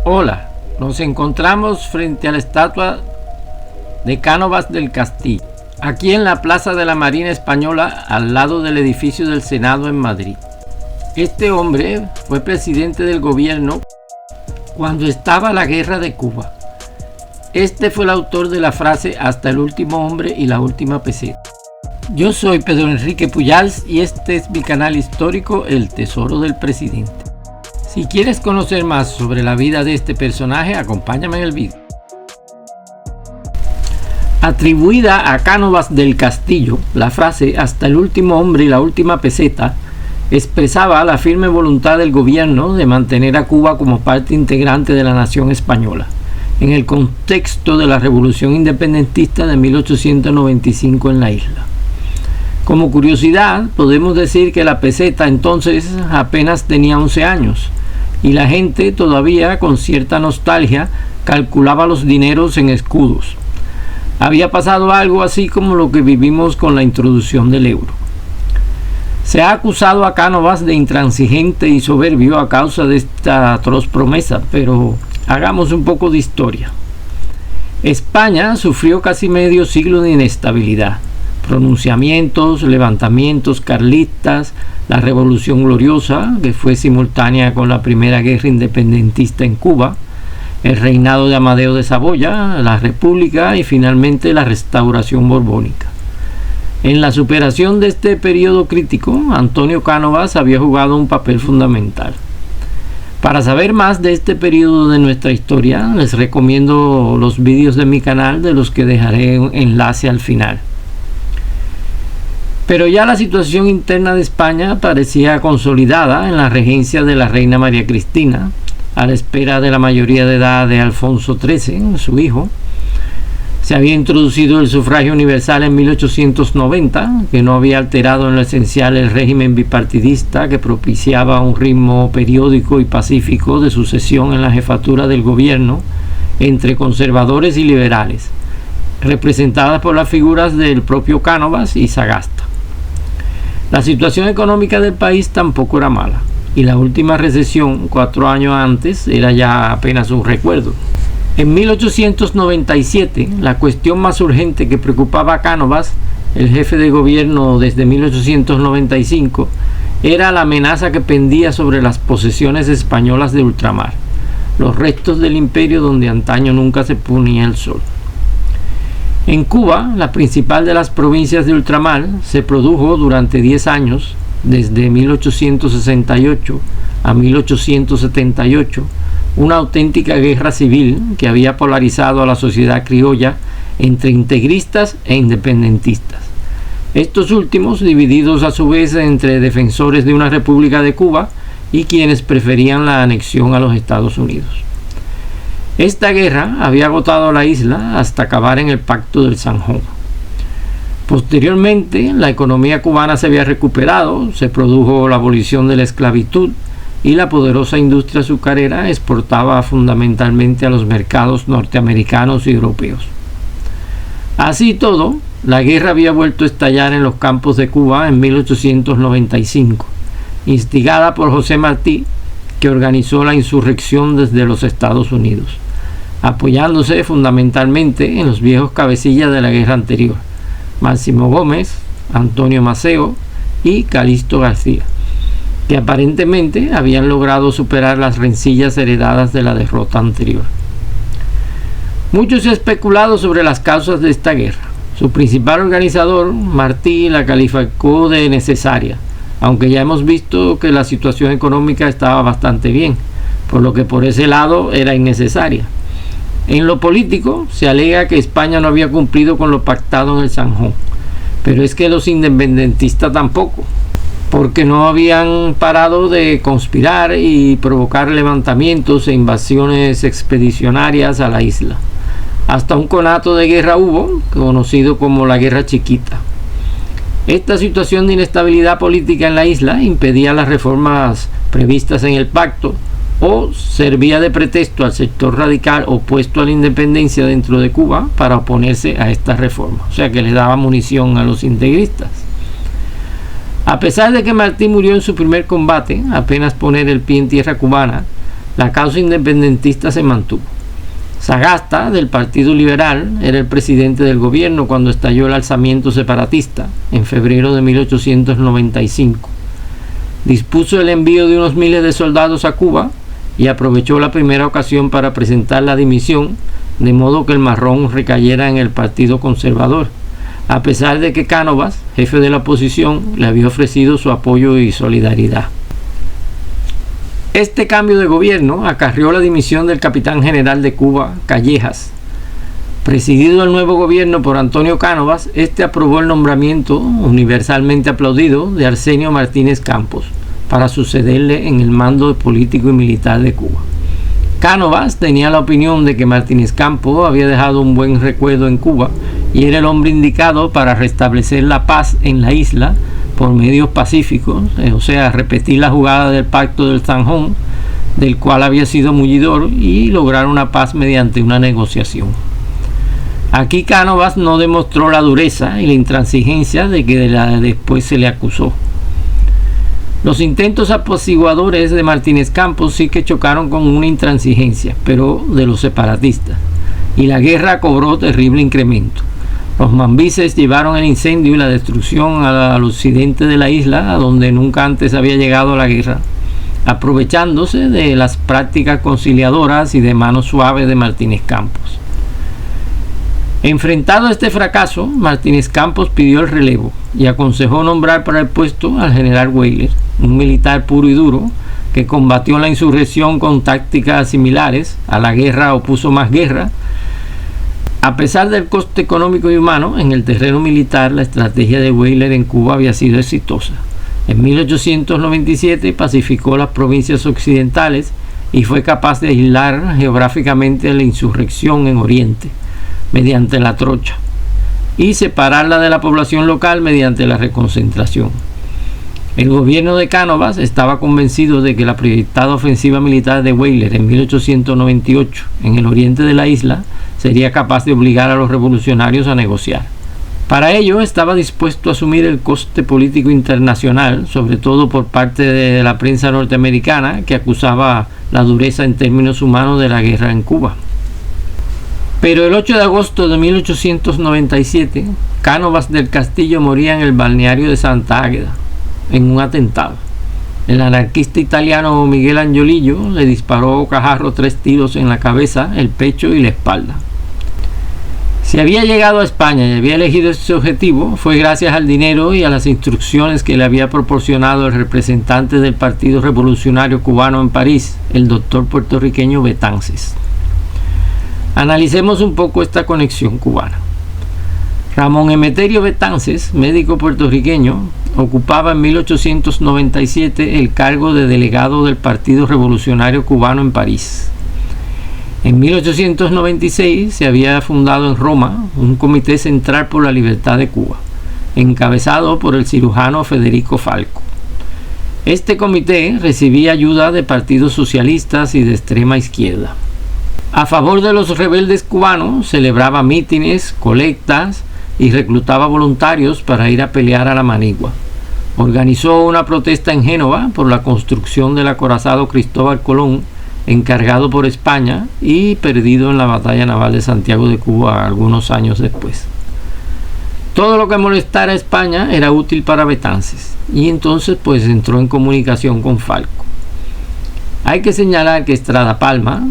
Hola, nos encontramos frente a la estatua de Cánovas del Castillo, aquí en la Plaza de la Marina Española, al lado del edificio del Senado en Madrid. Este hombre fue presidente del gobierno cuando estaba la guerra de Cuba. Este fue el autor de la frase "hasta el último hombre y la última peseta". Yo soy Pedro Enrique Pujals y este es mi canal histórico El Tesoro del Presidente. Si quieres conocer más sobre la vida de este personaje, acompáñame en el vídeo. Atribuida a Cánovas del Castillo, la frase "hasta el último hombre y la última peseta" expresaba la firme voluntad del gobierno de mantener a Cuba como parte integrante de la nación española, en el contexto de la Revolución Independentista de 1895 en la isla. Como curiosidad, podemos decir que la peseta entonces apenas tenía 11 años, y la gente todavía con cierta nostalgia calculaba los dineros en escudos. Había pasado algo así como lo que vivimos con la introducción del euro. Se ha acusado a Cánovas de intransigente y soberbio a causa de esta atroz promesa, pero hagamos un poco de historia. España sufrió casi medio siglo de inestabilidad. Pronunciamientos, levantamientos carlistas, la Revolución Gloriosa, que fue simultánea con la primera guerra independentista en Cuba, el reinado de Amadeo de Saboya, la República y finalmente la Restauración Borbónica. En la superación de este periodo crítico, Antonio Cánovas había jugado un papel fundamental. Para saber más de este periodo de nuestra historia, les recomiendo los vídeos de mi canal, de los que dejaré un enlace al final. Pero ya la situación interna de España parecía consolidada en la regencia de la reina María Cristina, a la espera de la mayoría de edad de Alfonso XIII, su hijo. Se había introducido el sufragio universal en 1890, que no había alterado en lo esencial el régimen bipartidista que propiciaba un ritmo periódico y pacífico de sucesión en la jefatura del gobierno entre conservadores y liberales, representadas por las figuras del propio Cánovas y Sagasta. La situación económica del país tampoco era mala, y la última recesión, 4 años antes, era ya apenas un recuerdo. En 1897, la cuestión más urgente que preocupaba a Cánovas, el jefe de gobierno desde 1895, era la amenaza que pendía sobre las posesiones españolas de ultramar, los restos del imperio donde antaño nunca se ponía el sol. En Cuba, la principal de las provincias de ultramar, se produjo durante 10 años, desde 1868 a 1878, una auténtica guerra civil que había polarizado a la sociedad criolla entre integristas e independentistas. Estos últimos divididos a su vez entre defensores de una república de Cuba y quienes preferían la anexión a los Estados Unidos. Esta guerra había agotado la isla hasta acabar en el Pacto del Zanjón. Posteriormente, la economía cubana se había recuperado, se produjo la abolición de la esclavitud y la poderosa industria azucarera exportaba fundamentalmente a los mercados norteamericanos y europeos. Así todo, la guerra había vuelto a estallar en los campos de Cuba en 1895, instigada por José Martí, que organizó la insurrección desde los Estados Unidos, apoyándose fundamentalmente en los viejos cabecillas de la guerra anterior, Máximo Gómez, Antonio Maceo y Calixto García, que aparentemente habían logrado superar las rencillas heredadas de la derrota anterior. Mucho se ha especulado sobre las causas de esta guerra. Su principal organizador, Martí, la calificó de necesaria, aunque ya hemos visto que la situación económica estaba bastante bien, por lo que por ese lado era innecesaria. En lo político, se alega que España no había cumplido con lo pactado en el Zanjón, pero es que los independentistas tampoco, porque no habían parado de conspirar y provocar levantamientos e invasiones expedicionarias a la isla. Hasta un conato de guerra hubo, conocido como la Guerra Chiquita. Esta situación de inestabilidad política en la isla impedía las reformas previstas en el pacto, o servía de pretexto al sector radical opuesto a la independencia dentro de Cuba para oponerse a esta reforma, o sea que le daba munición a los integristas. A pesar de que Martí murió en su primer combate, apenas poner el pie en tierra cubana, la causa independentista se mantuvo. Sagasta, del Partido Liberal, era el presidente del gobierno cuando estalló el alzamiento separatista en febrero de 1895. Dispuso el envío de unos miles de soldados a Cuba y aprovechó la primera ocasión para presentar la dimisión, de modo que el marrón recayera en el Partido Conservador, a pesar de que Cánovas, jefe de la oposición, le había ofrecido su apoyo y solidaridad. Este cambio de gobierno acarreó la dimisión del capitán general de Cuba, Callejas. Presidido el nuevo gobierno por Antonio Cánovas, este aprobó el nombramiento, universalmente aplaudido, de Arsenio Martínez Campos para sucederle en el mando político y militar de Cuba. Cánovas tenía la opinión de que Martínez Campos había dejado un buen recuerdo en Cuba y era el hombre indicado para restablecer la paz en la isla por medios pacíficos, o sea, repetir la jugada del Pacto del Zanjón, del cual había sido mullidor, y lograr una paz mediante una negociación. Aquí Cánovas no demostró la dureza y la intransigencia de que después se le acusó. Los intentos apaciguadores de Martínez Campos sí que chocaron con una intransigencia, pero de los separatistas, y la guerra cobró terrible incremento. Los mambises llevaron el incendio y la destrucción al occidente de la isla, a donde nunca antes había llegado la guerra, aprovechándose de las prácticas conciliadoras y de mano suave de Martínez Campos. Enfrentado a este fracaso, Martínez Campos pidió el relevo y aconsejó nombrar para el puesto al general Weyler, un militar puro y duro que combatió la insurrección con tácticas similares. A la guerra opuso más guerra. A pesar del coste económico y humano, en el terreno militar la estrategia de Weyler en Cuba había sido exitosa. En 1897 pacificó las provincias occidentales y fue capaz de aislar geográficamente la insurrección en Oriente mediante la trocha y separarla de la población local mediante la reconcentración. El gobierno de Cánovas estaba convencido de que la proyectada ofensiva militar de Weyler en 1898 en el oriente de la isla sería capaz de obligar a los revolucionarios a negociar. Para ello estaba dispuesto a asumir el coste político internacional, sobre todo por parte de la prensa norteamericana, que acusaba la dureza en términos humanos de la guerra en Cuba. Pero el 8 de agosto de 1897, Cánovas del Castillo moría en el balneario de Santa Águeda, en un atentado. El anarquista italiano Miguel Angiolillo le disparó a bocajarro 3 tiros en la cabeza, el pecho y la espalda. Si había llegado a España y había elegido este objetivo, fue gracias al dinero y a las instrucciones que le había proporcionado el representante del Partido Revolucionario Cubano en París, el doctor puertorriqueño Betances. Analicemos un poco esta conexión cubana. Ramón Emeterio Betances, médico puertorriqueño, ocupaba en 1897 el cargo de delegado del Partido Revolucionario Cubano en París. En 1896 se había fundado en Roma un Comité Central por la Libertad de Cuba, encabezado por el cirujano Federico Falco. Este comité recibía ayuda de partidos socialistas y de extrema izquierda. A favor de los rebeldes cubanos, celebraba mítines, colectas y reclutaba voluntarios para ir a pelear a la manigua. Organizó una protesta en Génova por la construcción del acorazado Cristóbal Colón, encargado por España y perdido en la batalla naval de Santiago de Cuba algunos años después. Todo lo que molestara a España era útil para Betances, y entonces pues entró en comunicación con Falco. Hay que señalar que Estrada Palma,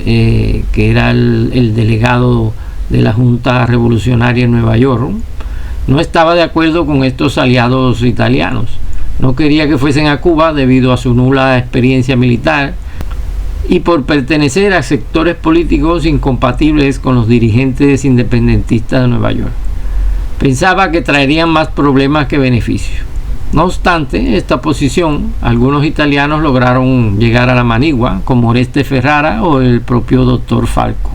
que era el delegado de la Junta Revolucionaria en Nueva York, no estaba de acuerdo con estos aliados italianos. No quería que fuesen a Cuba debido a su nula experiencia militar y por pertenecer a sectores políticos incompatibles con los dirigentes independentistas de Nueva York. Pensaba que traerían más problemas que beneficios. No obstante esta posición, algunos italianos lograron llegar a la manigua, como Oreste Ferrara o el propio doctor Falco.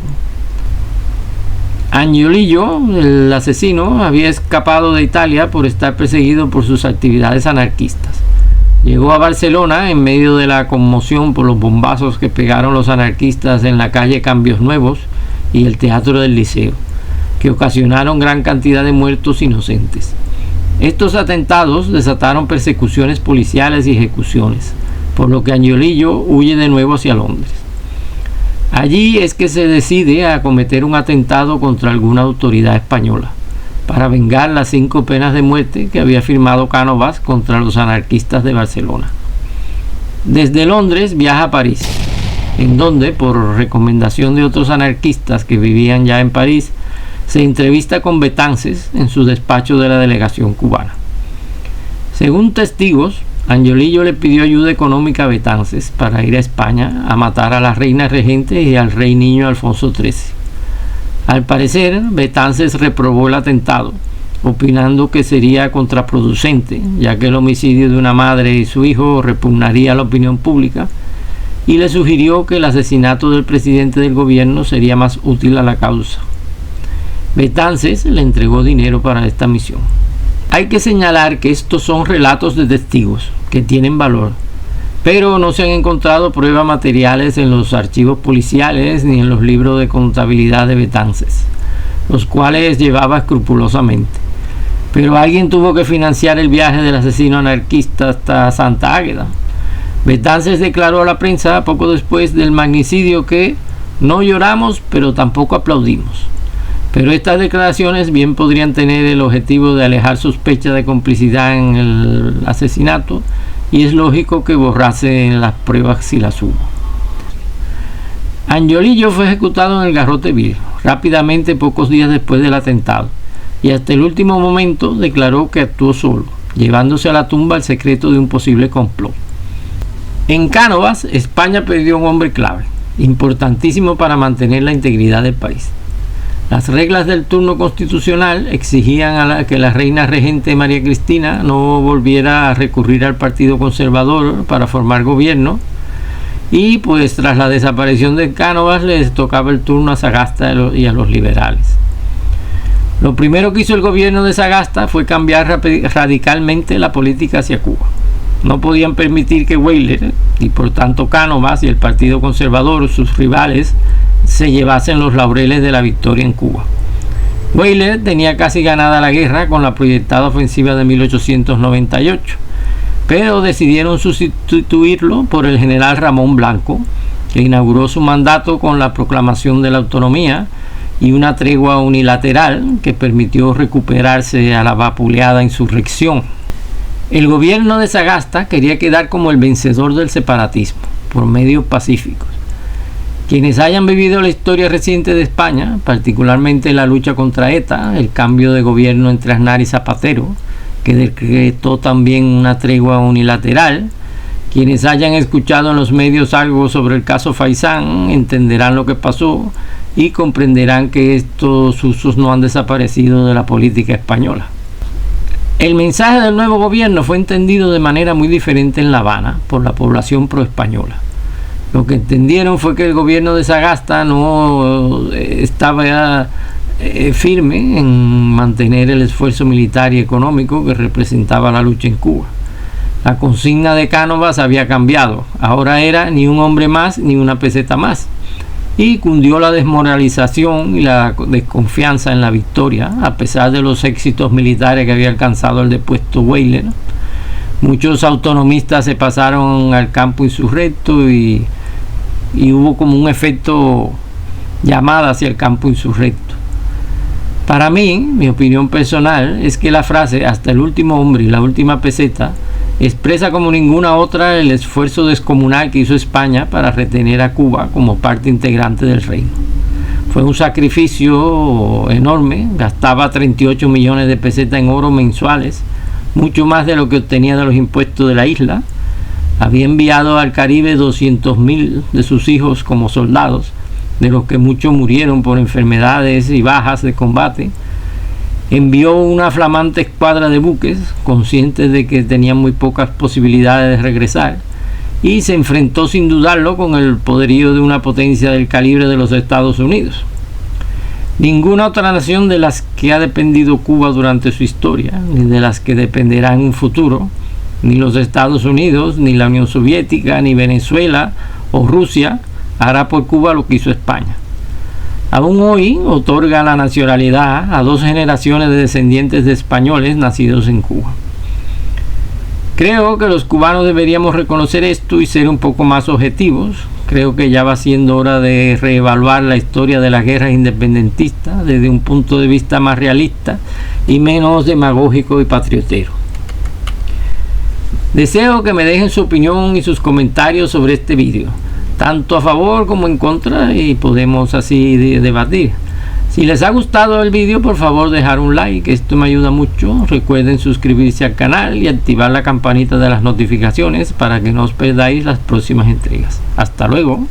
Angiolillo, el asesino, había escapado de Italia por estar perseguido por sus actividades anarquistas. Llegó a Barcelona en medio de la conmoción por los bombazos que pegaron los anarquistas en la calle Cambios Nuevos y el Teatro del Liceo, que ocasionaron gran cantidad de muertos inocentes. Estos atentados desataron persecuciones policiales y ejecuciones. por lo que Angiolillo huye de nuevo hacia Londres. Allí es que se decide a cometer un atentado contra alguna autoridad española, para vengar las 5 penas de muerte que había firmado Cánovas contra los anarquistas de Barcelona. Desde Londres viaja a París, en donde, por recomendación de otros anarquistas que vivían ya en París, se entrevista con Betances en su despacho de la delegación cubana. Según testigos, Angiolillo le pidió ayuda económica a Betances para ir a España a matar a la reina regente y al rey niño Alfonso XIII. Al parecer, Betances reprobó el atentado, opinando que sería contraproducente, ya que el homicidio de una madre y su hijo repugnaría a la opinión pública, y le sugirió que el asesinato del presidente del gobierno sería más útil a la causa. Betances le entregó dinero para esta misión. Hay que señalar que estos son relatos de testigos, que tienen valor, pero no se han encontrado pruebas materiales en los archivos policiales ni en los libros de contabilidad de Betances, los cuales llevaba escrupulosamente. Pero alguien tuvo que financiar el viaje del asesino anarquista hasta Santa Águeda. Betances declaró a la prensa poco después del magnicidio que no lloramos, pero tampoco aplaudimos. Pero estas declaraciones bien podrían tener el objetivo de alejar sospechas de complicidad en el asesinato, y es lógico que borrase las pruebas si las hubo. Angiolillo fue ejecutado en el Garrote Vil, rápidamente pocos días después del atentado, y hasta el último momento declaró que actuó solo, llevándose a la tumba el secreto de un posible complot. En Cánovas, España perdió un hombre clave, importantísimo para mantener la integridad del país. Las reglas del turno constitucional exigían que la reina regente María Cristina no volviera a recurrir al Partido Conservador para formar gobierno, y pues tras la desaparición de Cánovas les tocaba el turno a Sagasta y a los liberales. Lo primero que hizo el gobierno de Sagasta fue cambiar radicalmente la política hacia Cuba. No podían permitir que Weyler, y por tanto Cánovas y el Partido Conservador, sus rivales, se llevasen los laureles de la victoria en Cuba. Weyler tenía casi ganada la guerra con la proyectada ofensiva de 1898, pero decidieron sustituirlo por el general Ramón Blanco, que inauguró su mandato con la proclamación de la autonomía y una tregua unilateral que permitió recuperarse a la vapuleada insurrección. El gobierno de Sagasta quería quedar como el vencedor del separatismo, por medios pacíficos. Quienes hayan vivido la historia reciente de España, particularmente la lucha contra ETA, el cambio de gobierno entre Aznar y Zapatero, que decretó también una tregua unilateral, quienes hayan escuchado en los medios algo sobre el caso Faisán, entenderán lo que pasó y comprenderán que estos usos no han desaparecido de la política española. El mensaje del nuevo gobierno fue entendido de manera muy diferente en La Habana por la población proespañola. Lo que entendieron fue que el gobierno de Sagasta no estaba firme en mantener el esfuerzo militar y económico que representaba la lucha en Cuba. La consigna de Cánovas había cambiado. Ahora era ni un hombre más ni una peseta más. Y cundió la desmoralización y la desconfianza en la victoria, a pesar de los éxitos militares que había alcanzado el depuesto Weyler. Muchos autonomistas se pasaron al campo insurrecto y hubo como un efecto llamada hacia el campo insurrecto. Para mí, mi opinión personal es que la frase "hasta el último hombre y la última peseta" expresa como ninguna otra el esfuerzo descomunal que hizo España para retener a Cuba como parte integrante del reino. Fue un sacrificio enorme, gastaba 38 millones de pesetas en oro mensuales, mucho más de lo que obtenía de los impuestos de la isla. Había enviado al Caribe 200.000 de sus hijos como soldados, de los que muchos murieron por enfermedades y bajas de combate. Envió una flamante escuadra de buques, conscientes de que tenían muy pocas posibilidades de regresar, y se enfrentó sin dudarlo con el poderío de una potencia del calibre de los Estados Unidos. Ninguna otra nación de las que ha dependido Cuba durante su historia, ni de las que dependerá en un futuro, ni los Estados Unidos, ni la Unión Soviética, ni Venezuela o Rusia, hará por Cuba lo que hizo España. Aún hoy otorga la nacionalidad a 2 generaciones de descendientes de españoles nacidos en Cuba. Creo que los cubanos deberíamos reconocer esto y ser un poco más objetivos. Creo que ya va siendo hora de reevaluar la historia de las guerras independentistas desde un punto de vista más realista y menos demagógico y patriotero. Deseo que me dejen su opinión y sus comentarios sobre este vídeo, tanto a favor como en contra, y podemos así debatir. Si les ha gustado el vídeo, por favor dejar un like, esto me ayuda mucho. Recuerden suscribirse al canal y activar la campanita de las notificaciones para que no os perdáis las próximas entregas. Hasta luego.